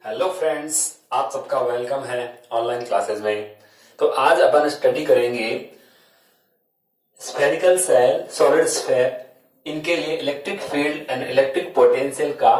Hello friends, आप सबका welcome है ऑनलाइन क्लासेस में। तो आज अपन स्टडी करेंगे स्फेरिकल सेल, सॉलिड स्फेयर, इनके लिए electric field and electric potential का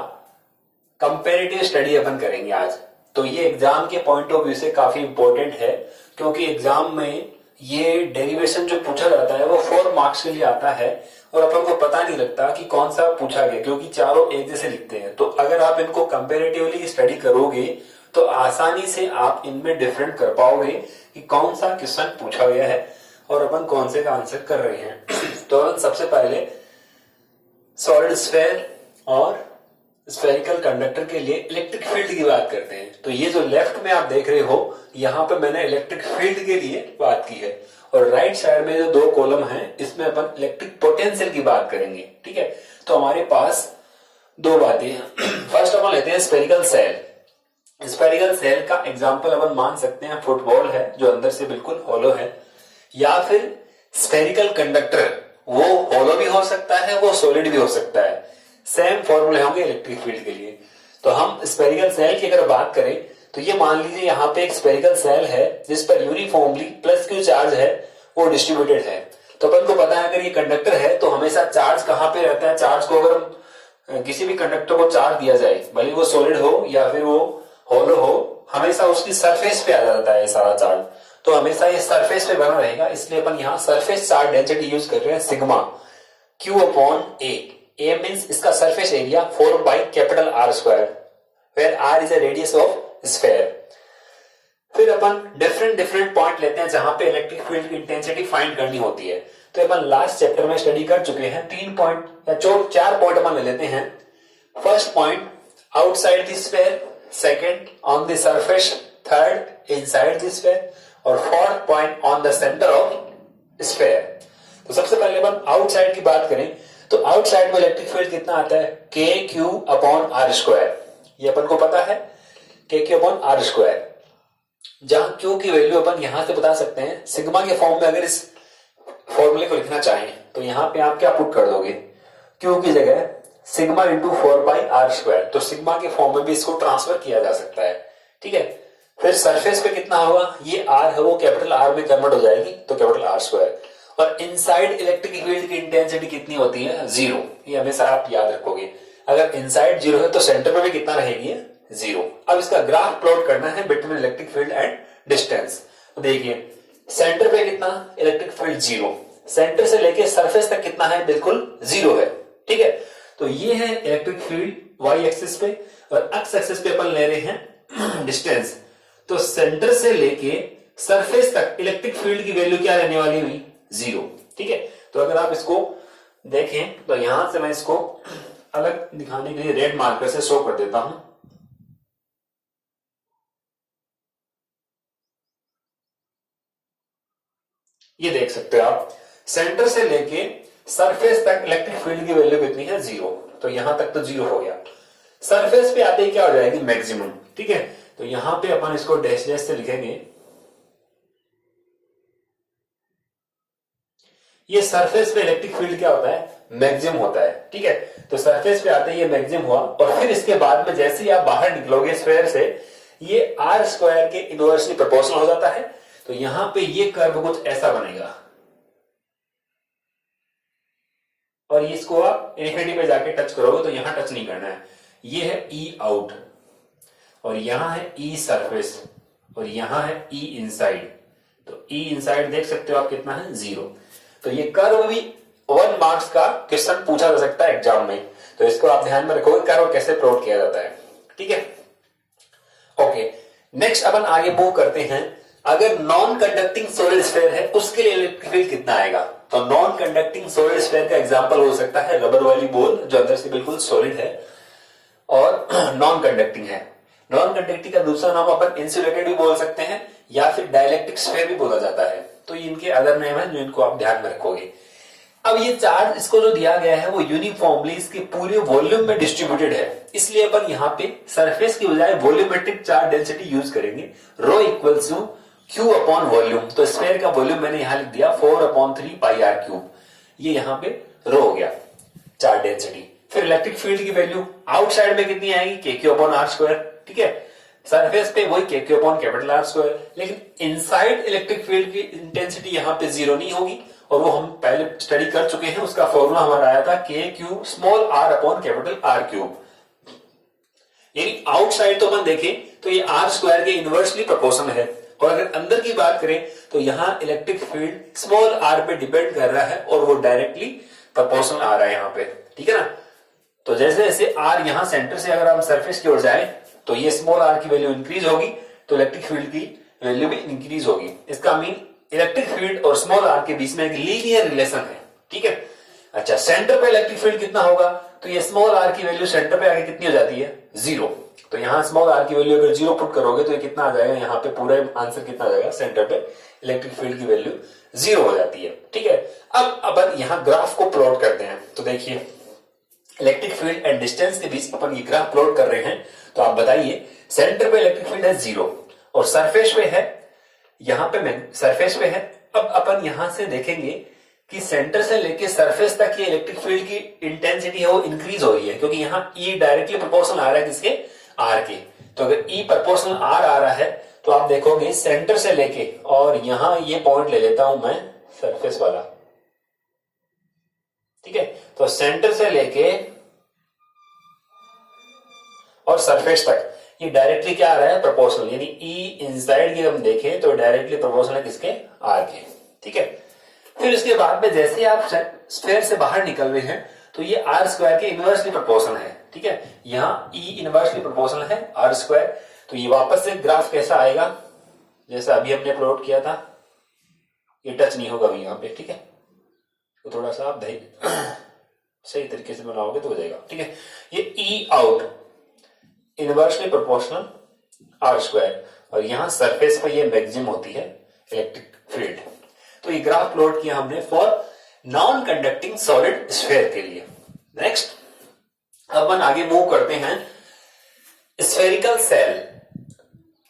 कंपैरेटिव स्टडी अपन करेंगे आज। तो ये एग्जाम के पॉइंट ऑफ व्यू से काफी इंपॉर्टेंट है, क्योंकि एग्जाम में ये डेरिवेशन जो पूछा जाता है वो 4 मार्क्स के लिए आता है और अपन को पता नहीं लगता कि कौन सा पूछा गया, क्योंकि चारों एक जैसे लिखते हैं। तो अगर आप इनको कंपैरेटिवली स्टडी करोगे तो आसानी से आप इनमें डिफरेंट कर पाओगे कि कौन सा क्वेश्चन पूछा गया है और अपन कौन से का आंसर कर रहे हैं। तो अपन सबसे पहले सॉलिड स्फेयर और स्फेरिकल कंडक्टर के लिए इलेक्ट्रिक फील्ड की बात करते हैं। तो ये जो लेफ्ट में आप देख रहे हो, यहाँ पे मैंने इलेक्ट्रिक फील्ड के लिए बात की है और राइट साइड में जो 2 कॉलम है इसमें अपन इलेक्ट्रिक पोटेंशियल की बात करेंगे। ठीक है, तो हमारे पास 2 बातें हैं। फर्स्ट अपन लेते हैं स्फेरिकल सेल। स्फेरिकल सेल का एग्जांपल अपन मान सकते हैं फुटबॉल है जो अंदर से बिल्कुल होलो है, या फिर स्फेरिकल कंडक्टर, वो होलो भी हो सकता है, वो सॉलिड भी हो सकता है। सेम फॉर्मूले होंगे इलेक्ट्रिक फील्ड के लिए। तो हम स्फेरिकल सेल की अगर बात करें तो ये मान लीजिए यहाँ पे एक स्फेरिकल सेल है जिस पर यूनिफॉर्मली प्लस क्यू चार्ज है, वो डिस्ट्रीब्यूटेड है। तो अपन को पता है अगर ये कंडक्टर है तो हमेशा चार्ज कहाँ पे रहता है। चार्ज को अगर हम किसी भी कंडक्टर को चार्ज दिया जाए, भले वो सॉलिड हो या फिर वो होलो हो, हमेशा उसकी सरफेस पे आ जाता है सारा चार्ज। तो हमेशा ये सरफेस पे बना रहेगा, इसलिए अपन यहाँ सरफेस चार्ज डेंसिटी यूज कर रहे हैं sigma Q upon A. A means इसका surface area 4 by capital R square, where R is a radius of sphere. फिर अपन डिफरेंट पॉइंट लेते हैं जहां पे इलेक्ट्रिक फील्ड की इंटेंसिटी फाइंड करनी होती है। तो अपन लास्ट चैप्टर में स्टडी कर चुके हैं। 3 पॉइंट या 4 पॉइंट अपन ले लेते हैं। First point outside the sphere, second on the surface, third inside the sphere और fourth point on the centre of sphere. तो सबसे पहले अपन आउटसाइड की बात करें तो आउटसाइड में इलेक्ट्रिक फील्ड कितना आता है, के क्यू अपॉन आर स्क्वायर। ये अपन को पता है के क्यू अपॉन आर स्क्वायर, जहां क्यू की वैल्यू अपन यहां से बता सकते हैं सिग्मा के फॉर्म में। अगर इस फॉर्मूले को लिखना चाहें तो यहां पे आप क्या पुट कर दोगे, क्यू की जगह sigma into 4 by R square. तो सिग्मा के फॉर्म में भी इसको ट्रांसफर किया जा सकता है। ठीक है, फिर सरफेस पे कितना होगा, ये आर है वो कैपिटल आर में कन्वर्ट हो जाएगी तो कैपिटल आर स्क्वायर। और इनसाइड इलेक्ट्रिक फील्ड की इंटेंसिटी कितनी होती है, 0। ये हमेशा आप याद रखोगे। अगर इनसाइड 0 है तो सेंटर में भी कितना रहेगी, 0। अब इसका ग्राफ प्लॉट करना है between electric field and distance. तो देखिए सेंटर पे कितना इलेक्ट्रिक फील्ड 0, सेंटर से लेके सरफेस तक कितना है, बिल्कुल 0 है। ठीक है, तो ये है इलेक्ट्रिक फील्ड वाई एक्सिस पे और एक्स एक्सिस पे अपन ले रहे हैं डिस्टेंस। तो सेंटर से लेके सरफेस तक इलेक्ट्रिक फील्ड की वैल्यू क्या रहने वाली हुई, 0। ठीक है, तो अगर आप इसको देखें तो यहां से मैं इसको अलग दिखाने के लिए रेड मार्कर से शो कर देता हूं। ये देख सकते हो आप, सेंटर से लेके सरफेस तक इलेक्ट्रिक फील्ड की वैल्यू कितनी है, 0। तो यहां तक तो 0 हो गया। सरफेस पे आते ही क्या हो जाएगी, मैक्सिमम। ठीक है, तो यहां पे अपन इसको डैश डैश से लिखेंगे। ये सरफेस पे इलेक्ट्रिक फील्ड क्या होता है, मैक्सिमम होता है। ठीक है, तो सरफेस पे आते ही ये मैक्सिमम हुआ और फिर इसके बाद में जैसे ही आप बाहर निकलोगे स्फीयर से, ये आर स्क्वायर के इनवर्सली प्रोपोर्शनल हो जाता है। तो यहां पे ये कर्व कुछ ऐसा बनेगा और इसको आप इन्फिनिटी पे जाके टच करोगे तो यहां टच नहीं करना है। ये है ई आउट और यहां है ई सरफेस और यहां है ई इनसाइड। तो ई इनसाइड देख सकते हो आप कितना है, 0। तो ये कर्व भी 1 मार्क्स का क्वेश्चन पूछा जा सकता है एग्जाम में। तो इसको आप ध्यान में रखोगे कर्व कैसे प्लॉट किया जाता है। ठीक है, ओके, नेक्स्ट अपन आगे मूव करते हैं। अगर नॉन कंडक्टिंग सॉलिड स्फीयर है उसके लिए इलेक्ट्रिक फील्ड कितना आएगा। तो नॉन कंडक्टिंग सॉलिड स्फीयर का एग्जांपल हो सकता है रबर वाली बॉल जो अंदर से बिल्कुल सॉलिड है और नॉन कंडक्टिंग है। नॉन कंडक्टिंग का दूसरा नाम अपन इंसुलेटेड भी बोल सकते हैं या फिर डाइलेक्ट्रिक स्फीयर भी बोला जाता है। तो इनके अदर नेम है जो इनको आप ध्यान में रखोगे। अब ये चार्ज इसको जो दिया गया है वो यूनिफॉर्मली इसके पूरे वॉल्यूम में डिस्ट्रीब्यूटेड है, इसलिए अपन यहाँ पे सरफेस की बजाय वॉल्यूमेट्रिक चार्ज डेंसिटी यूज करेंगे। Rho equals to q upon volume. तो स्फीयर का वॉल्यूम मैंने यहां लिख दिया 4/3 पाई आर क्यूब। ये यहां पे रो हो गया चार्ज डेंसिटी। फिर इलेक्ट्रिक फील्ड की वैल्यू आउटसाइड में कितनी आएगी, के क्यू अपॉन आर स्क्वायर। ठीक है, सरफेस पे वही के Q upon capital R square, लेकिन इनसाइड इलेक्ट्रिक फील्ड की इंटेंसिटी यहाँ पे जीरो नहीं होगी, और वो हम पहले स्टडी कर चुके हैं। उसका फॉर्मूला हमारा आया था के Q small R upon capital R cube, यानी आउटसाइड तो अपन देखें तो ये आर स्क्वायर के इनवर्सली प्रोपोर्शनल है, और अगर अंदर की बात करें तो यहाँ इलेक्ट्रिक फील्ड स्मॉल आर पे डिपेंड कर रहा है और वो डायरेक्टली प्रोपोर्शनल आ रहा है यहाँ पे, ठीक है ना। तो जैसे जैसे आर यहाँ सेंटर से अगर हम सरफेस की ओर जाए तो ये स्मॉल आर की वैल्यू इंक्रीज होगी, तो इलेक्ट्रिक फील्ड की वैल्यू भी इंक्रीज होगी। इसका मीन इलेक्ट्रिक फील्ड और स्मॉल आर के बीच में एक लीनियर रिलेशन है, ठीक है। अच्छा, सेंटर पे इलेक्ट्रिक फील्ड कितना होगा, तो ये स्मॉल आर की वैल्यू सेंटर पे आके कितनी हो जाती है, जीरो। तो यहाँ स्मॉल आर की वैल्यू अगर जीरो पुट करोगे तो ये कितना आ जाएगा, यहाँ पे पूरा आंसर कितना आ जाएगा, सेंटर पे इलेक्ट्रिक फील्ड की वैल्यू जीरो हो जाती है, ठीक है। अब अपन यहाँ ग्राफ को प्लॉट करते हैं, तो देखिए इलेक्ट्रिक फील्ड एंड डिस्टेंस के बीच अपन ये ग्राफ प्लॉट कर रहे हैं। तो आप बताइए, सेंटर पे इलेक्ट्रिक फील्ड है जीरो और सरफेस पे है, यहाँ पे सरफेस पे है। अब अपन यहां से देखेंगे कि सेंटर से लेके सरफेस तक ये इलेक्ट्रिक फील्ड की इंटेंसिटी है वो इंक्रीज हो रही है, क्योंकि यहाँ ई डायरेक्टली प्रोपोर्शनल आ रहा है किसके, आर के। तो अगर ई प्रोपोर्शनल आर आ रहा है तो आप देखोगे सेंटर से लेके, और यहां ये पॉइंट ले लेता हूं मैं सरफेस वाला, ठीक है। तो सेंटर से लेके और सरफेस तक ये डायरेक्टली क्या आ रहा है, प्रोपोर्शनल, यानी ई इनसाइड की हम देखें तो डायरेक्टली प्रोपोर्शनल है किसके, आर के, ठीक है। फिर उसके बाद में जैसे आप स्फीयर से बाहर निकल रहे हैं तो ये आर स्क्वायर के इनवर्सली प्रोपोर्शनल है, ठीक है। यहाँ ई इनवर्सली प्रोपोर्शनल है आर स्क्वायर, तो ये वापस से ग्राफ कैसा आएगा, जैसा अभी हमने प्लॉट किया था, ये टच नहीं होगा अभी यहाँ पे, ठीक है। तो थोड़ा सा आप सही तरीके से बनाओगे तो हो जाएगा, ठीक है। ये E out inversely proportional r square, और यहां सरफेस पर ये मैक्सिमम होती है इलेक्ट्रिक फील्ड। तो ये ग्राफ प्लॉट किया हमने for non conducting solid sphere के लिए। नेक्स्ट अब अपन आगे मूव करते हैं स्फेरिकल सेल,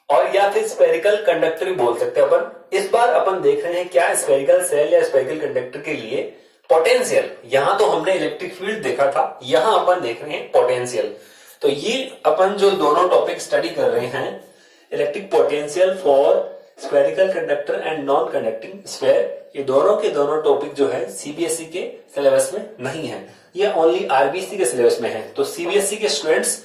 और या फिर स्फेरिकल कंडक्टर भी बोल सकते हैं अपन। इस बार अपन देख रहे हैं क्या स्फेरिकल सेल या स्फेरिकल कंडक्टर के लिए पोटेंशियल। यहां तो हमने इलेक्ट्रिक फील्ड देखा था, यहां अपन देख रहे हैं पोटेंशियल। तो ये अपन जो दोनों टॉपिक स्टडी कर रहे हैं, electric potential for spherical conductor and non conducting sphere, ये दोनों के दोनों टॉपिक जो है सीबीएसई के सिलेबस में नहीं है, ये ओनली आरबीसी के सिलेबस में है। तो सीबीएसई के स्टूडेंट्स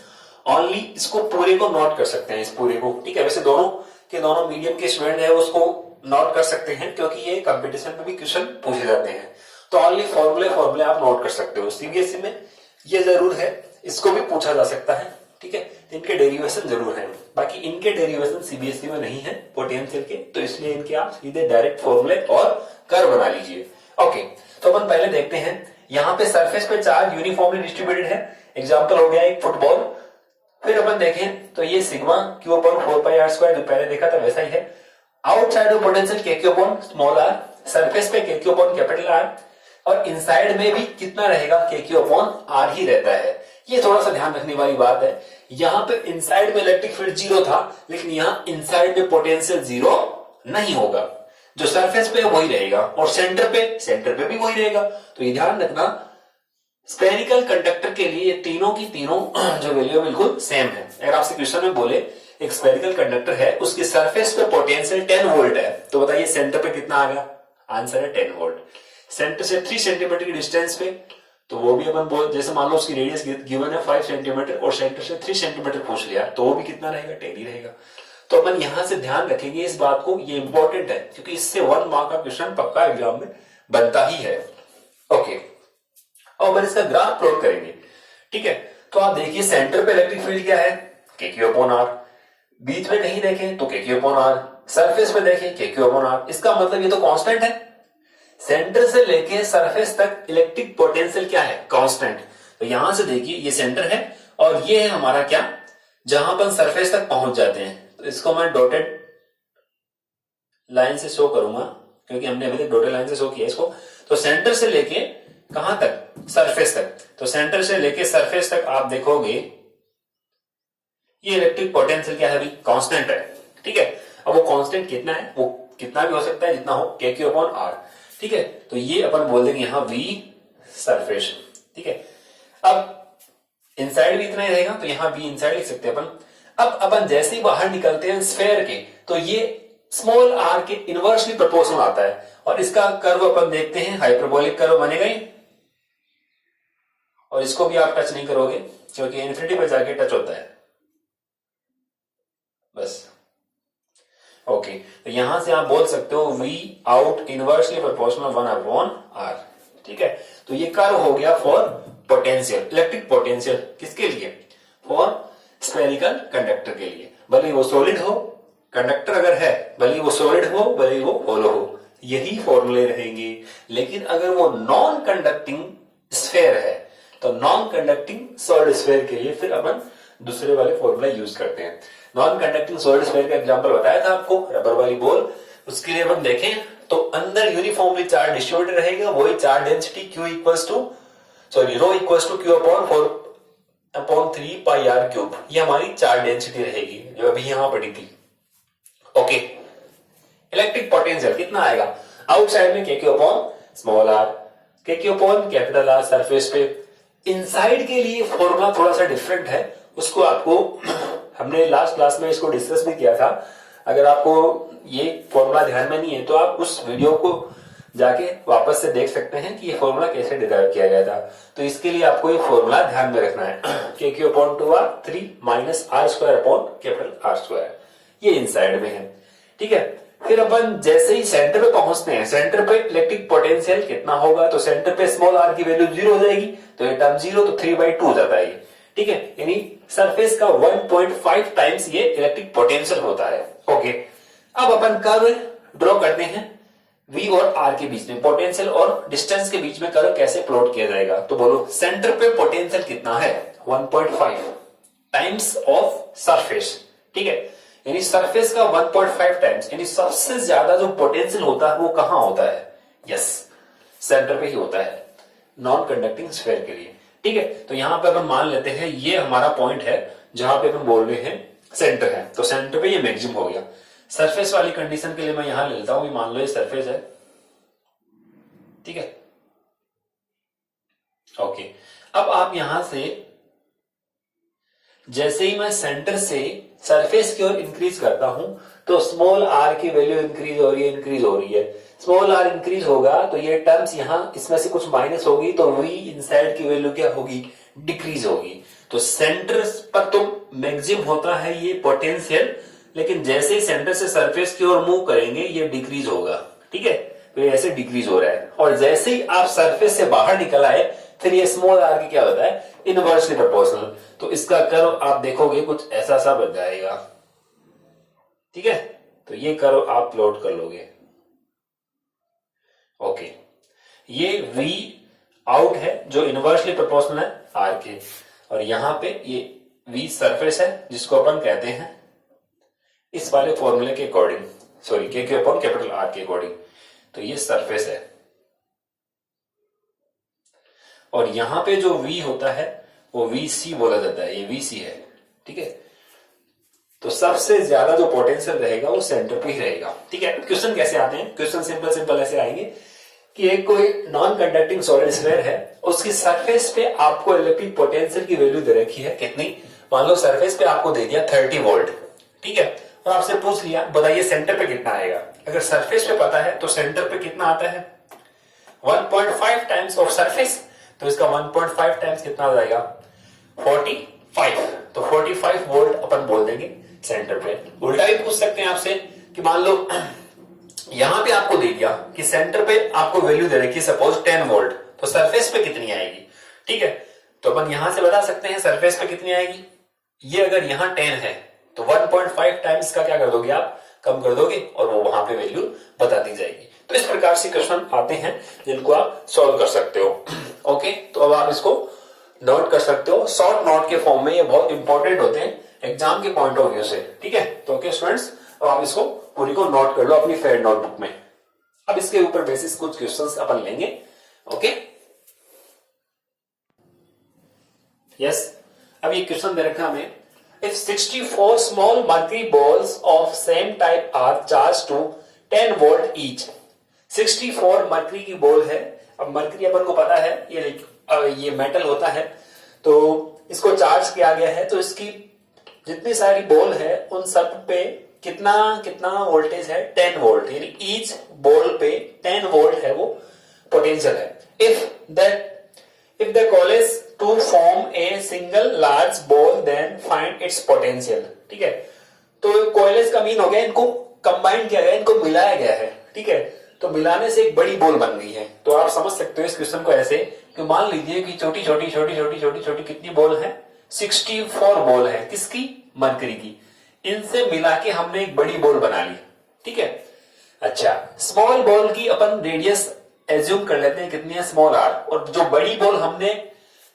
ओनली इसको पूरे को नोट कर सकते हैं, इस पूरे को, ठीक है। वैसे दोनों के दोनों मीडियम के स्टूडेंट है उसको नोट कर सकते हैं, क्योंकि ये कंपटीशन में भी क्वेश्चन पूछे जाते हैं। तो ओनली फॉर्मूले आप नोट कर सकते हो। सीबीएसई में ये जरूर है, इसको भी पूछा जा सकता है, ठीक है। इनके डेरिवेशन जरूर हैं, बाकी इनके डेरिवेशन सीबीएसई में नहीं है पोटेंशियल के, तो इसलिए इनके आप सीधे डायरेक्ट फॉर्मूले और कर्व बना लीजिए। ओके, तो अपन पहले देखते हैं, यहाँ पे सरफेस पे चार्ज यूनिफॉर्मली डिस्ट्रीब्यूटेड है, एग्जांपल हो गया एक फुटबॉल। फिर अपन देखें तो ये sigma Q upon 4 pi R square जो पहले देखा था वैसा ही है। आउटसाइड ऑफ पोटेंशियल के Q upon small R, surface पे के क्यू अपॉन कैपिटल आर, और इनसाइड में भी कितना रहेगा, के क्यू अपॉन आर ही रहता है। ये थोड़ा सा ध्यान रखने वाली बात है, यहाँ पे इनसाइड में इलेक्ट्रिक फील्ड जीरो था, लेकिन यहाँ इनसाइड में पोटेंशियल जीरो नहीं होगा, जो सरफेस पे वही रहेगा, और सेंटर पे भी वही रहेगा। तो ये ध्यान रखना, स्फेरिकल कंडक्टर के लिए ये तीनों की तीनों जो वैल्यू बिल्कुल सेम है। अगर आपसे क्वेश्चन में बोले एक स्फेरिकल कंडक्टर है, उसके सरफेस पे पोटेंशियल 10 वोल्ट है, तो बताइए सेंटर पे कितना आ गया, आंसर है 10 वोल्ट। सेंटर से 3 सेंटीमीटर की डिस्टेंस पे, तो वो भी अपन बोल, जैसे मान लो उसकी रेडियस गिवन है 5 सेंटीमीटर और सेंटर से 3 सेंटीमीटर पूछ लिया, तो वो भी कितना रहेगा, 10 ही रहेगा। तो अपन यहां से ध्यान रखेंगे इस बात को, ये इंपॉर्टेंट है, क्योंकि इससे 1 मार्क का क्वेश्चन पक्का एग्जाम में बनता ही है। ओके, और अपन इसका ग्राफ प्लॉट करेंगे, ठीक है। तो आप देखिए सेंटर पे इलेक्ट्रिक फील्ड क्या है, के क्यू अपॉन आर, बीच में कहीं देखें तो के क्यू अपॉन आर, सरफेस में देखें के क्यू अपॉन आर। इसका मतलब ये तो कांस्टेंट है, सेंटर से लेके सरफेस तक इलेक्ट्रिक पोटेंशियल क्या है, कांस्टेंट। तो यहां से देखिए ये सेंटर है और ये है हमारा क्या, जहां अपन सरफेस तक पहुंच जाते हैं। तो इसको मैं डॉटेड लाइन से शो करूंगा, क्योंकि हमने अभी तक डॉटेड लाइन से शो किया इसको। तो सेंटर से लेके कहां तक, सरफेस तक। तो सेंटर से लेके सरफेस तक आप देखोगे ये इलेक्ट्रिक पोटेंशियल क्या है, अभी कांस्टेंट है, ठीक है। अब वो कांस्टेंट कितना है, वो कितना भी हो सकता है जितना हो, के क्यू अपॉन आर, ठीक है। तो ये अपन बोल देंगे यहां V सरफेस, ठीक है। अब इनसाइड भी इतना ही रहेगा, तो यहां V इनसाइड लिख सकते हैं अपन। अब अपन जैसे ही बाहर निकलते हैं स्फेयर के, तो ये स्मॉल आर के इनवर्सली प्रोपोर्शनल आता है, और इसका कर्व अपन देखते हैं हाइपरबोलिक कर्व बनेगा ही, और इसको भी आप टच नहीं करोगे क्योंकि इन्फिनिटी पर जाके टच होता है बस। ओके, तो यहां से आप बोल सकते हो V out inversely proportional 1/r। ठीक है, तो ये कर्व हो गया फॉर पोटेंशियल, इलेक्ट्रिक पोटेंशियल। किसके लिए? फॉर स्फेरिकल कंडक्टर के लिए, भले वो सॉलिड हो, कंडक्टर अगर है भले वो सॉलिड हो भले वो होलो हो, यही फॉर्मूले रहेंगे। लेकिन अगर वो नॉन कंडक्टिंग स्फेयर है तो नॉन कंडक्टिंग सॉलिड स्फेयर के लिए फिर अपन दूसरे वाले फॉर्मूला यूज करते हैं। नॉन कंडक्टिंग सॉलिड स्फेयर का एग्जांपल बताया था आपको, रबर वाली बॉल। उसके लिए अपन देखें तो अंदर यूनिफॉर्मली चार्ज डिस्ट्रीब्यूटेड रहेगा, वही charge density Q equals to rho equals to Q upon 4/3 pi r cube, ये हमारी चार्ज डेंसिटी रहेगी जो अभी यहां पड़ी थी। ओके, इलेक्ट्रिक पोटेंशियल कितना आएगा? आउटसाइड में KQ upon small r, KQ upon capital R surface पे। इनसाइड के लिए फॉर्मूला थोड़ा सा डिफरेंट है, उसको आपको हमने लास्ट क्लास में इसको डिस्कस भी किया था। अगर आपको ये फॉर्मूला ध्यान में नहीं है तो आप उस वीडियो को जाके वापस से देख सकते हैं कि ये फॉर्मूला कैसे डिराइव किया गया था। तो इसके लिए आपको ये फॉर्मूला ध्यान में रखना है, KQ upon 2r 3 minus r square upon capital R square, ये इनसाइड में है। ठीक है, फिर अपन जैसे ही सेंटर पे पहुंचते हैं, सेंटर पे इलेक्ट्रिक पोटेंशियल कितना होगा? तो सेंटर पे स्मॉल r की वैल्यू 0 हो जाएगी, तो ये टर्म 0, तो 3/2 हो जाता है। ठीक है, यानी सरफेस का 1.5 टाइम्स ये इलेक्ट्रिक पोटेंशियल होता है। ओके, अब अपन कर्व ड्रॉ करते हैं V और R के बीच में, पोटेंशियल और डिस्टेंस के बीच में कर्व कैसे प्लॉट किया जाएगा? तो बोलो, सेंटर पे पोटेंशियल कितना है? 1.5 टाइम्स ऑफ सरफेस। ठीक है, यानी सरफेस का 1.5 टाइम्स, यानी सबसे ज्यादा जो पोटेंशियल होता है वो कहां होता है? यस, सेंटर पे ही होता है नॉन कंडक्टिंग स्फीयर के लिए। ठीक है, तो यहां पे अपन मान लेते हैं ये हमारा पॉइंट है जहां पे अपन बोल रहे हैं सेंटर है, तो सेंटर पे ये मैक्सिमम हो गया। सरफेस वाली कंडीशन के लिए मैं यहां ले लेता हूं, मान लो ये सरफेस है। ठीक है, ओके, अब आप यहां से जैसे ही मैं सेंटर से सरफेस की ओर इंक्रीज करता हूं तो स्मॉल r की वैल्यू इंक्रीज हो रही है। स्मॉल r इंक्रीज होगा तो ये टर्म्स यहां इसमें से कुछ माइनस होगी, तो v इनसाइड की वैल्यू क्या होगी? डिक्रीज होगी। तो सेंटर पर तो मैक्सिमम होता है ये पोटेंशियल, लेकिन जैसे ही सेंटर से सरफेस की ओर मूव करेंगे ये डिक्रीज होगा। ठीक है, तो ये ऐसे डिक्रीज हो रहा है, और जैसे ही आप सरफेस से बाहर निकल आए फिर ये स्मॉल r की क्या होता है? Inversely proportional. तो इसका कर्व आप देखोगे कुछ ऐसा सा बन जाएगा। ठीक है, तो ये कर्व आप प्लॉट कर लोगे। ओके, ये V आउट है जो इनवर्सली प्रोपोर्शनल है R के, और यहां पे ये V सरफेस है जिसको अपन कहते हैं इस वाले फॉर्मूले के according, sorry KQ upon capital R के अकॉर्डिंग, तो ये सरफेस है। और यहां पे जो V होता है वो VC बोला जाता है, ये VC है। ठीक है, तो सबसे ज्यादा जो पोटेंशियल रहेगा वो सेंटर पे ही रहेगा। ठीक है, क्वेश्चन कैसे आते हैं? क्वेश्चन सिंपल ऐसे आएंगे कि एक कोई नॉन कंडक्टिंग सॉलिड स्फीयर है, उसकी सरफेस पे आपको इलेक्ट्रिक पोटेंशियल की वैल्यू दे रखी है कितनी? मान लो सरफेस पे आपको दे दिया 30 वोल्ट। ठीक है, और आपसे पूछ लिया बताइए सेंटर पे कितना आएगा। अगर सरफेस पे पता है तो सेंटर पे कितना आता है? 1.5 टाइम्स ऑफ सरफेस, तो इसका 1.5 टाइम्स कितना आ जाएगा? 45। तो 45 वोल्ट अपन बोल देंगे सेंटर पे। उल्टा भी पूछ सकते हैं आपसे कि मान लो यहां पे आपको दे दिया कि सेंटर पे आपको वैल्यू दे रखी है सपोज 10 वोल्ट, तो सरफेस पे कितनी आएगी? ठीक है, तो अपन यहां से बता सकते हैं सरफेस पे कितनी आएगी। ये अगर यहां 10 है तो 1.5 टाइम्स का क्या कर दोगे आप? कम कर दोगे, और वो वहां पे वैल्यू बता दी जाएगी। तो इस प्रकार से क्वेश्चन आते हैं जिनको आप सॉल्व कर सकते हो। ओके, तो अब आप इसको नोट कर सकते हो। शॉर्ट नोट के फॉर्म में ये बहुत इंपॉर्टेंट होते हैं एग्जाम के पॉइंट ऑफ व्यू से। ठीक है, तो ओके स्टूडेंट्स, अब आप इसको पूरी को नोट कर लो अपनी फेयर नोटबुक में। अब इसके ऊपर बेसिस कुछ क्वेश्चंस अपन लेंगे। ओके, यस, अब ये क्वेश्चन दे रखा हमें, if 64 small mercury balls of same type are charge to 10 volt each. 64 mercury की बॉल है। अब मर्करी अपन को पता है ये मेटल होता है, तो इसको चार्ज किया गया है, तो इसकी जितनी सारी बॉल है उन सब पे कितना कितना वोल्टेज है, 10 वोल्ट, यानी ईच बॉल पे 10 वोल्ट है वो पोटेंशियल है। If the college to form a single large ball then find its potential. ठीक है, तो कॉलेज का मीन हो गया इनको कंबाइन किया गया, इनको मिलाया गया है। ठीक है, तो मिलाने से एक बड़ी बॉल बन गई है। तो आप समझ सकते हो इस क्वेश्चन को ऐसे कि मान लीजिए कि छोटी छोटी छोटी छोटी छोटी छोटी कितनी बॉल है, 64 बॉल है, किसकी, मरकरी की। इनसे मिला के हमने एक बड़ी बॉल बना ली। ठीक है, अच्छा, स्मॉल बॉल की अपन रेडियस एज्यूम कर लेते हैं कितनी है, स्मॉल आर, और जो बड़ी बॉल हमने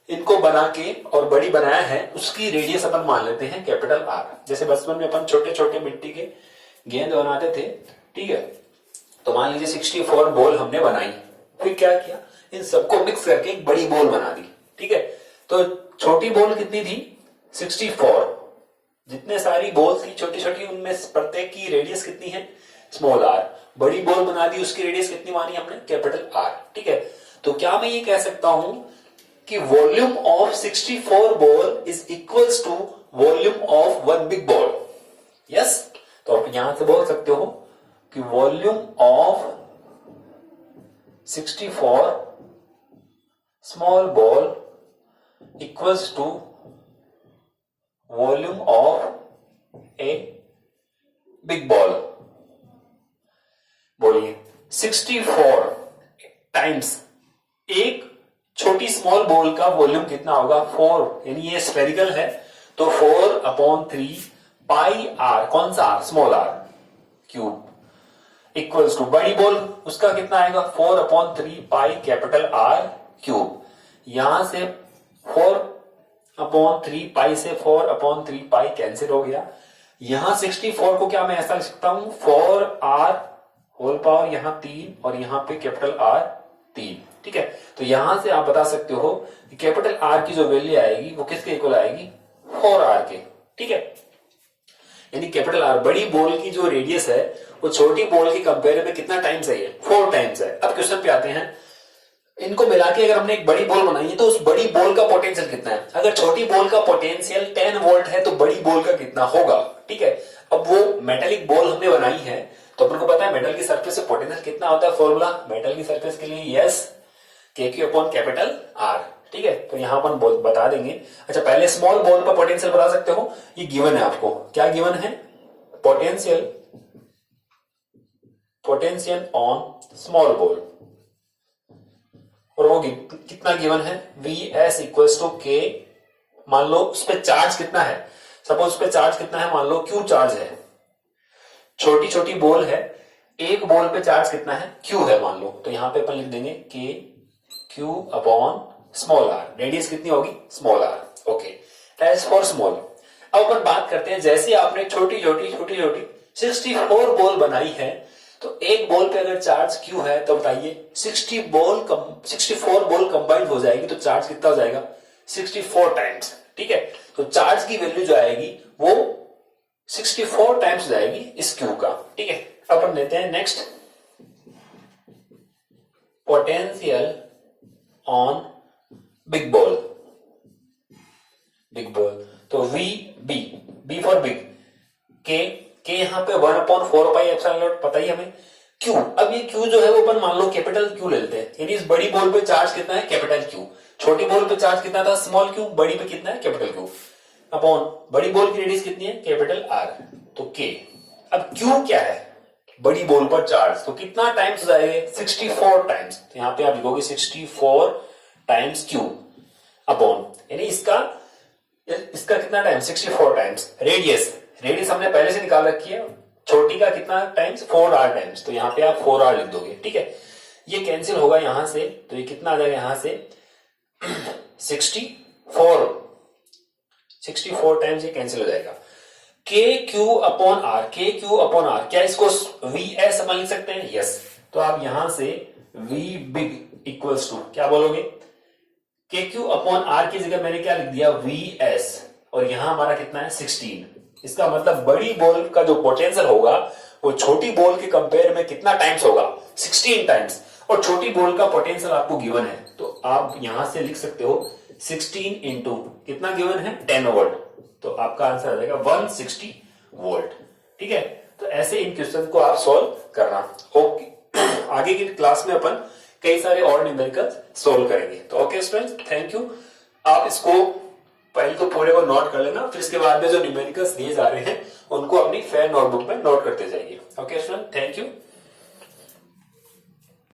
इनको बना के और बड़ी बनाया है उसकी रेडियस अपन मान लेते हैं कैपिटल आर। जैसे बचपन में अपन छोटे छोटे मिट्टी के गेंद बनाते थे। ठीक है, तो मान लीजिए 64 बॉल हमने बनाई, फिर क्या किया, इन सबको मिक्स करके एक बड़ी बॉल बना दी। ठीक है, तो छोटी बॉल कितनी थी, 64, जितने सारी बॉल थी छोटी छोटी उनमें प्रत्येक की रेडियस कितनी है, स्मॉल आर। बड़ी बॉल बना दी, उसकी रेडियस कितनी मानी हमने, कैपिटल आर। ठीक है, तो क्या मैं ये कह सकता हूं कि volume of 64 ball is equals to volume of one big ball. Yes, तो आप यहां से बोल सकते हो कि volume of 64 small ball equals to volume of a big ball. बोलिए, 64 टाइम्स एक छोटी स्मॉल बॉल का वॉल्यूम कितना होगा, 4, यानी ये स्फेरिकल है तो 4/3 पाई आर, कौन सा R, small R cube, equals to बड़ी बॉल उसका कितना आएगा, 4/3 पाई कैपिटल आर क्यूब। यहां से 4/3 पाई से 4/3 पाई कैंसिल हो गया। यहां 64 को क्या मैं ऐसा लिख सकता हूं, 4r होल पावर यहां 3 और यहां पे कैपिटल आर 3। ठीक है, तो यहां से आप बता सकते हो कि कैपिटल आर की जो वैल्यू आएगी वो किसके इक्वल आएगी, 4r के। ठीक है, यानी कैपिटल आर, बड़ी बॉल की जो रेडियस है वो छोटी बॉल के कंपेयर में कितना टाइम्स है, 4 टाइम्स है। अब क्वेश्चन पे आते हैं, इनको मिला के अगर हमने एक बड़ी बॉल बनाई है तो उस बड़ी बॉल का पोटेंशियल कितना है। अगर छोटी बॉल का पोटेंशियल 10 वोल्ट है तो बड़ी बॉल का कितना होगा। ठीक है, अब वो मेटेलिक बॉल हमने बनाई है तो अपन को पता है मेटल की सरफेस से पोटेंशियल कितना होता है, फॉर्मूला मेटल की सरफेस के लिए yes KQ upon capital are. ठीक है, तो यहां अपन बता देंगे। अच्छा, पहले स्मॉल बॉल का पोटेंशियल बता सकते हो, ये गिवन है आपको, क्या गिवन है, पोटेंशियल ऑन स्मॉल बॉल, और वो कितना गिवन है, Vs इक्वल्स टू K। मान लो उस पर चार्ज कितना है, सपोज उस पर चार्ज कितना है, मान लो Q चार्ज है, छोटी छोटी बॉल है, एक बॉल पे चार्ज कितना है, Q है मान लो, तो यहां पे अपन लिख देंगे KQ upon small R, radius कितनी होगी, small R. Okay, as for small. अब अपन बात करते हैं, जैसे आपने छोटी छोटी 64 बॉल बनाई है तो एक बॉल पे अगर चार्ज Q है तो बताइए 64 बॉल कंबाइंड हो जाएगी तो चार्ज कितना हो जाएगा, 64 टाइम्स। ठीक है, तो चार्ज की वैल्यू जो आएगी वो 64 टाइम्स जाएगी इस Q का। ठीक है, अपन लेते हैं next, potential on big ball. तो B फॉर बिग, के यहां पे 1/4 पाई एप्सिलॉन नॉट पता ही हमें। Q, अब ये Q जो है वो अपन मान लो कैपिटल Q ले लेते हैं, यानी इस बड़ी बॉल पे चार्ज कितना है, कैपिटल Q। छोटी बॉल पे चार्ज कितना था, स्मॉल Q, बड़ी पे कितना है, कैपिटल Q, अपॉन बड़ी बॉल की रेडियस कितनी है, कैपिटल R, तो K। अब Q क्या है, बड़ी बॉल पर चार्ज, तो कितना टाइम्स जाएगा, 64 टाइम्स, तो यहां पे आप लिखोगे 64 टाइम्स Q अपॉन, यानी इसका कितना टाइम, 64 टाइम्स। रेडियस हमने पहले से निकाल रखी है, छोटी का कितना टाइम्स, 4r टाइम्स, तो यहां पे आप 4r लिख दोगे। ठीक है, ये कैंसिल होगा यहां से, तो ये कितना आ जाएगा यहां से 64 टाइम्स ये कैंसिल हो जाएगा। KQ अपॉन R, क्या इसको Vs अपन लिख सकते हैं, यस। तो आप यहां से V बिग इक्वल्स टू क्या बोलोगे, KQ अपॉन R की जगह मैंने क्या लिख दिया, Vs, और यहां हमारा कितना है 16। इसका मतलब बड़ी बॉल का जो पोटेंशियल होगा वो छोटी बॉल के कंपेयर में कितना टाइम्स होगा, 16 टाइम्स, और छोटी बॉल का पोटेंशियल आपको गिवन है तो आप यहां से लिख सकते हो 16 इंटू कितना गिवन है 10 वोल्ट, तो आपका आंसर आ जाएगा 160 वोल्ट। ठीक है, तो ऐसे इन क्वेश्चन को आप सॉल्व करना। ओके, आगे की क्लास में अपन कई सारे और न्यूमेरिकल सोल्व करेंगे। तो ओके स्टूडेंट्स, थैंक यू। आप इसको पहले तो पूरे को नोट कर लेना, फिर इसके बाद में जो न्यूमेरिकल्स दिए जा रहे हैं उनको अपनी फेयर नोटबुक में नोट करते जाइए। Okay student, thank you.